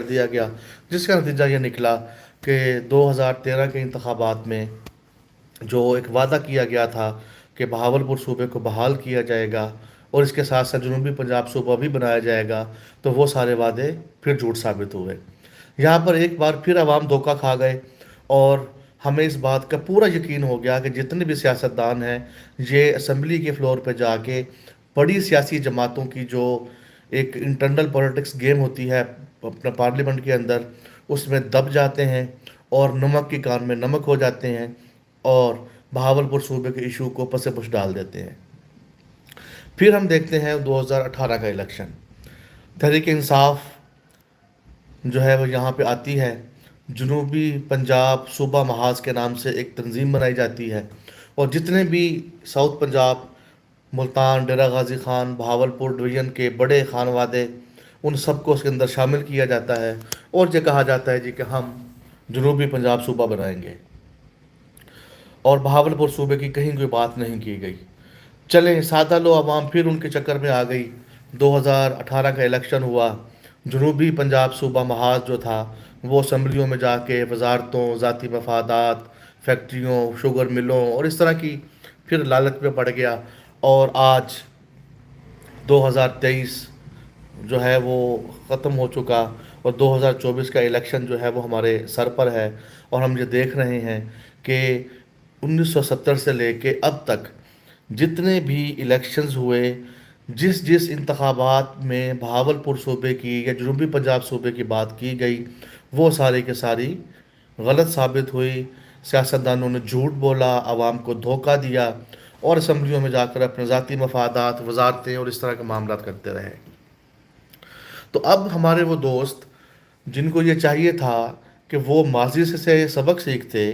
دیا گیا، جس کا نتیجہ یہ نکلا کہ 2013 کے انتخابات میں جو ایک وعدہ کیا گیا تھا کہ بہاولپور صوبے کو بحال کیا جائے گا اور اس کے ساتھ ساتھ جنوبی پنجاب صوبہ بھی بنایا جائے گا، تو وہ سارے وعدے پھر جھوٹ ثابت ہوئے۔ یہاں پر ایک بار پھر عوام دھوکہ کھا گئے، اور ہمیں اس بات کا پورا یقین ہو گیا کہ جتنے بھی سیاستدان ہیں یہ اسمبلی کے فلور پہ جا کے بڑی سیاسی جماعتوں کی جو ایک انٹرنل پولیٹکس گیم ہوتی ہے اپنا پارلیمنٹ کے اندر، اس میں دب جاتے ہیں اور نمک کی کان میں نمک ہو جاتے ہیں اور بہاولپور صوبے کے ایشو کو پس پش ڈال دیتے ہیں۔ پھر ہم دیکھتے ہیں 2018 کا الیکشن، تحریک انصاف جو ہے وہ یہاں پہ آتی ہے، جنوبی پنجاب صوبہ محاذ کے نام سے ایک تنظیم بنائی جاتی ہے، اور جتنے بھی ساؤتھ پنجاب، ملتان، ڈیرہ غازی خان، بہاولپور ڈویژن کے بڑے خانوادے، ان سب کو اس کے اندر شامل کیا جاتا ہے، اور یہ کہا جاتا ہے جی کہ ہم جنوبی پنجاب صوبہ بنائیں گے، اور بہاولپور صوبے کی کہیں کوئی بات نہیں کی گئی۔ چلیں سادہ لو عوام پھر ان کے چکر میں آ گئی، 2018 کا الیکشن ہوا، جنوبی پنجاب صوبہ محاذ جو تھا وہ اسمبلیوں میں جا کے وزارتوں، ذاتی مفادات، فیکٹریوں، شوگر ملوں اور اس طرح کی پھر لالچ میں پڑ گیا، اور آج 2023 جو ہے وہ ختم ہو چکا، اور 2024 کا الیکشن جو ہے وہ ہمارے سر پر ہے، اور ہم یہ دیکھ رہے ہیں کہ 1970 سے لے کے اب تک جتنے بھی الیکشنز ہوئے، جس انتخابات میں بہاولپور صوبے کی یا جنوبی پنجاب صوبے کی بات کی گئی، وہ ساری کے ساری غلط ثابت ہوئی۔ سیاستدانوں نے جھوٹ بولا، عوام کو دھوکہ دیا، اور اسمبلیوں میں جا کر اپنے ذاتی مفادات، وزارتیں اور اس طرح کے معاملات کرتے رہے۔ تو اب ہمارے وہ دوست جن کو یہ چاہیے تھا کہ وہ ماضی سے سبق سیکھتے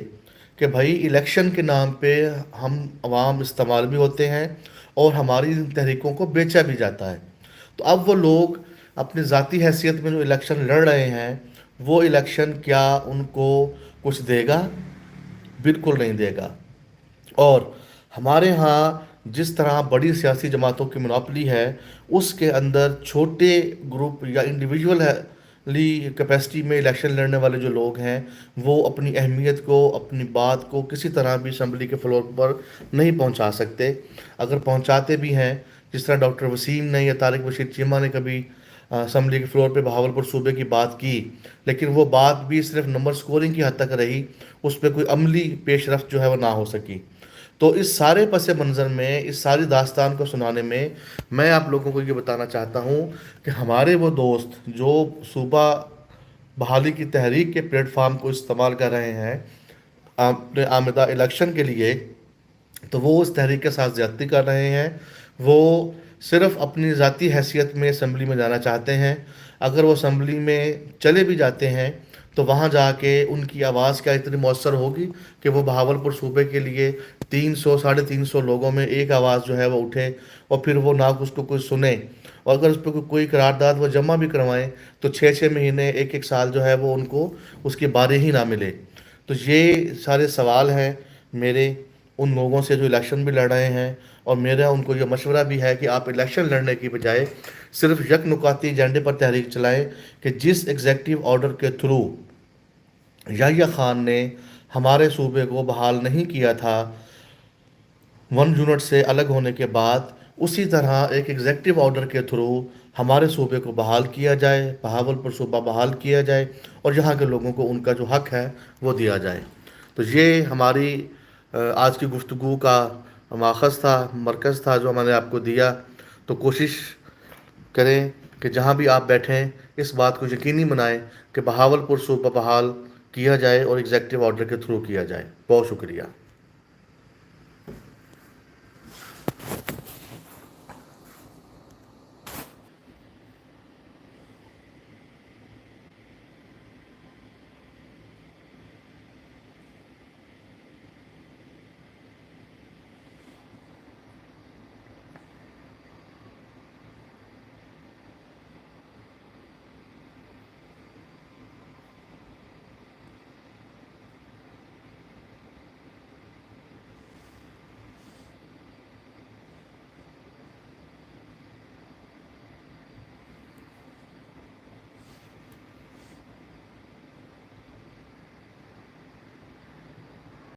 کہ بھائی الیکشن کے نام پہ ہم عوام استعمال بھی ہوتے ہیں اور ہماری ان تحریکوں کو بیچا بھی جاتا ہے، تو اب وہ لوگ اپنی ذاتی حیثیت میں جو الیکشن لڑ رہے ہیں، وہ الیکشن کیا ان کو کچھ دے گا؟ بالکل نہیں دے گا۔ اور ہمارے ہاں جس طرح بڑی سیاسی جماعتوں کی مناپلی ہے، اس کے اندر چھوٹے گروپ یا انڈیویجولی کیپیسٹی میں الیکشن لڑنے والے جو لوگ ہیں، وہ اپنی اہمیت کو، اپنی بات کو کسی طرح بھی اسمبلی کے فلور پر نہیں پہنچا سکتے۔ اگر پہنچاتے بھی ہیں، جس طرح ڈاکٹر وسیم نے یا طارق بشیر چیمہ نے کبھی اسمبلی کے فلور پہ بہاولپور صوبے کی بات کی، لیکن وہ بات بھی صرف نمبر سکورنگ کی حد تک رہی، اس پہ کوئی عملی پیش رفت جو ہے وہ نہ ہو سکی۔ تو اس سارے پس منظر میں، اس ساری داستان کو سنانے میں، میں آپ لوگوں کو یہ بتانا چاہتا ہوں کہ ہمارے وہ دوست جو صوبہ بحالی کی تحریک کے پلیٹ فارم کو استعمال کر رہے ہیں اپنے آمدہ الیکشن کے لیے، تو وہ اس تحریک کے ساتھ زیادتی کر رہے ہیں۔ وہ صرف اپنی ذاتی حیثیت میں اسمبلی میں جانا چاہتے ہیں۔ اگر وہ اسمبلی میں چلے بھی جاتے ہیں تو وہاں جا کے ان کی آواز کیا اتنی مؤثر ہوگی کہ وہ بہاولپور صوبے کے لیے 300 350 لوگوں میں ایک آواز جو ہے وہ اٹھے، اور پھر وہ نہ اس کو کوئی سنے، اور اگر اس پہ کوئی قرارداد وہ جمع بھی کروائیں تو 6 مہینے، ایک سال جو ہے وہ ان کو اس کی باری ہی نہ ملے۔ تو یہ سارے سوال ہیں میرے ان لوگوں سے جو الیکشن بھی لڑ رہے ہیں، اور میرا ان کو یہ مشورہ بھی ہے کہ آپ الیکشن لڑنے کی بجائے صرف یک نکاتی ایجنڈے پر تحریک چلائیں کہ جس ایگزیکٹو آرڈر کے تھرو یحییٰ خان نے ہمارے صوبے کو بحال نہیں کیا تھا 1 یونٹ سے الگ ہونے کے بعد، اسی طرح ایک ایگزیکٹو آرڈر کے تھرو ہمارے صوبے کو بحال کیا جائے، بہاولپور صوبہ بحال کیا جائے، اور یہاں کے لوگوں کو ان کا جو حق ہے وہ دیا جائے۔ تو یہ ہماری آج کی گفتگو کا ماخذ تھا، مرکز تھا جو میں نے آپ کو دیا۔ تو کوشش کریں کہ جہاں بھی آپ بیٹھیں اس بات کو یقینی بنائیں کہ بہاولپور صوبہ بحال کیا جائے اور ایگزیکٹو آرڈر کے تھرو کیا جائے۔ بہت شکریہ۔